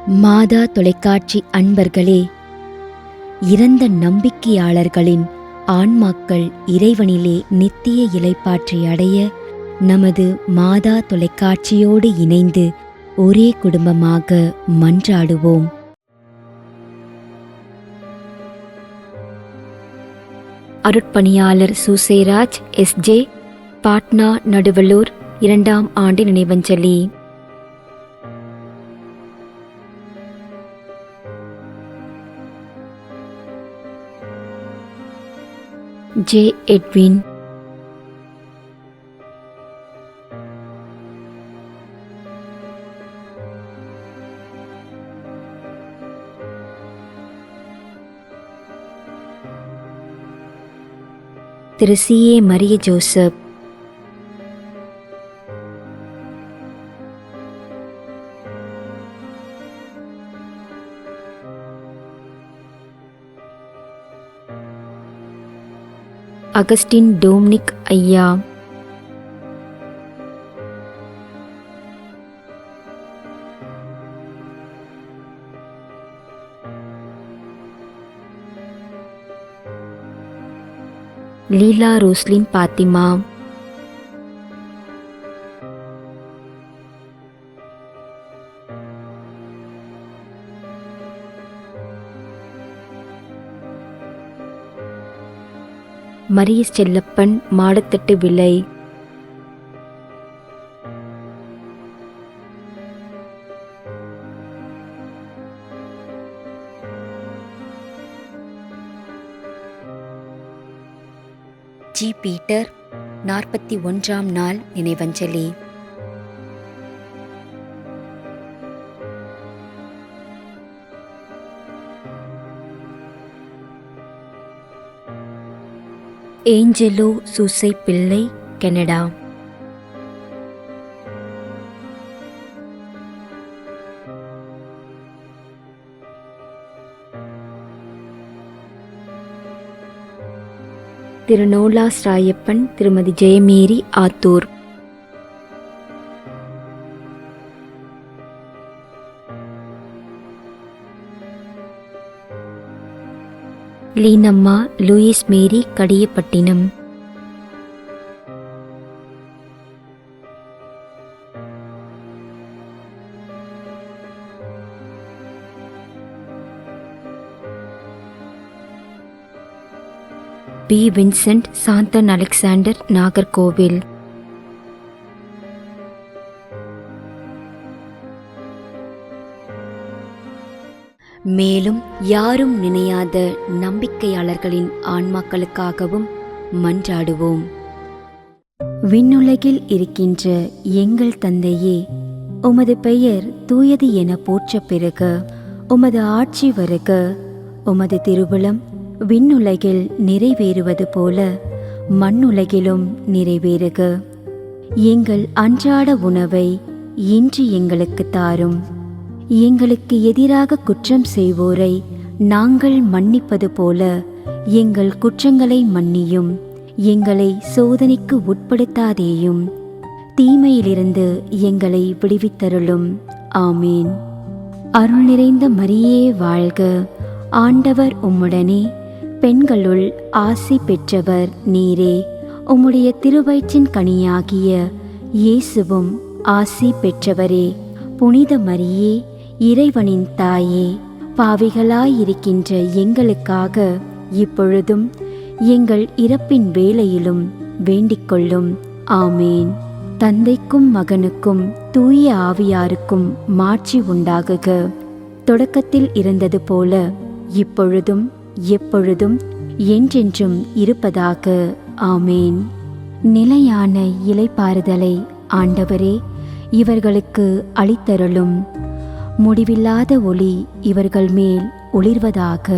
மாதா தொலைக்காட்சி அன்பர்களே, இறந்த நம்பிக்கையாளர்களின் ஆன்மாக்கள் இறைவனிலே நித்திய இளைப்பாற்றி அடைய நமது மாதா தொலைக்காட்சியோடு இணைந்து ஒரே குடும்பமாக மன்றாடுவோம். அருட்பணியாளர் சுசேராஜ் எஸ்ஜே, பாட்னா, நடுவலூர், 2ஆம் ஆண்டு நினைவஞ்சலி. ஜே எட்வின், திரு சி.ஏ. மரிய ஜோசப், அகஸ்டின் டோம்னிக் ஐயா, லீலா ரோஸ்லின் பாத்திமா, மரிய செல்லப்பன், மாடத்தட்டு விலை, ஜி. பீட்டர், 41ஆம் நாள் நினைவஞ்சலி. ஏஞ்சலோ சூசை பிள்ளை, கனடா. திரு Nolas Rayappan, Thirumathi Jayamary, Attur. Leenamma, Louis Mary, Kadiyapattinam. P. Vincent, Santhan Alexander, Nagercoil. மேலும் யாரும் நினையாத நம்பிக்கையாளர்களின் ஆன்மாக்களுக்காகவும் மன்றாடுவோம். விண்ணுலகில் இருக்கின்ற எங்கள் தந்தையே, உமது பெயர் தூயது என போற்றப் பெறுக. உமது ஆட்சி வருக. உமது திருவுளம் விண்ணுலகில் நிறைவேறுவது போல மண்ணுலகிலும் நிறைவேறுக. எங்கள் அன்றாட உணவை இன்று எங்களுக்கு தாரும். எங்களுக்கு எதிராக குற்றம் செய்வோரை நாங்கள் மன்னிப்பது போல எங்கள் குற்றங்களை மன்னியும். எங்களை சோதனைக்கு உட்படுத்தாதேயும், தீமையிலிருந்து எங்களை விடுவித்தருளும். ஆமீன். அருள் நிறைந்த மரியே வாழ்க. ஆண்டவர் உம்முடனே, பெண்களுள் ஆசி பெற்றவர் நீரே. உம்முடைய திருவயிற்றின் கனியாகிய இயேசுவும் ஆசி பெற்றவரே. புனித மரியே, இறைவனின் தாயே, பாவிகளாயிருக்கின்ற எங்களுக்காக இப்பொழுதும் எங்கள் இறப்பின் வேளையிலும் வேண்டிக் கொள்ளும். ஆமேன். தந்தைக்கும் மகனுக்கும் தூய ஆவியாருக்கும் மாட்சி உண்டாகுக. தொடக்கத்தில் இருந்தது போல இப்பொழுதும் எப்பொழுதும் என்றென்றும் இருப்பதாக. ஆமேன். நிலையான இளைப்பாறுதலை ஆண்டவரே இவர்களுக்கு அளித்தருளும். முடிவில்லாத ஒளி இவர்கள் மேல் ஒளிர்வதாக.